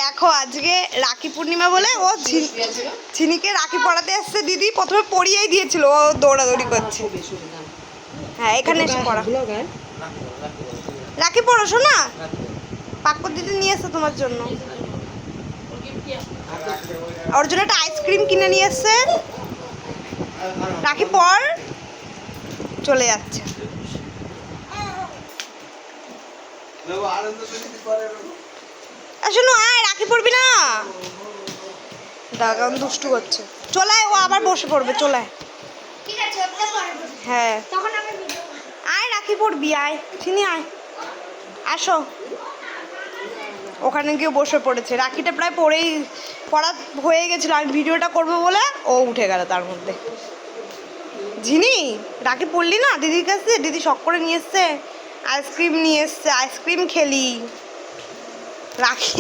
দেখো আজকে রাখি পূর্ণিমা বলে ও ঝিনিকে রাখি পরাতে এসছে। দিদি প্রথমে পরিয়েই দিয়েছিল, ও দৌড়াদৌড়ি করছে। হ্যাঁ এখানে এসে পড়া। রাখি পড়াশো না, পাক্কর দিদি নিয়ে এসছে তোমার জন্য। ওর জন্য একটা আইসক্রিম কিনে নিয়ে এসছে। রাখি পর চলে যাচ্ছে। শোনো আয়, রাখি পড়বি না? দাগান দুষ্টু করছে। চলায় ও আবার বসে পড়বে, চলায়। হ্যাঁ আয়, রাখি পড়বি, আয় চিনি, আয় আসো। ওখানে গিয়ে বসে পড়েছে। রাখিটা প্রায় পড়া হয়ে গেছিলো, আমি ভিডিওটা করবো বলে ও উঠে গেল তার মধ্যে। ঝিনি রাখি পড়লি না দিদির কাছে? দিদি শখ করে নিয়ে এসছে আইসক্রিম, নিয়ে এসছে আইসক্রিম খেলি। রাখি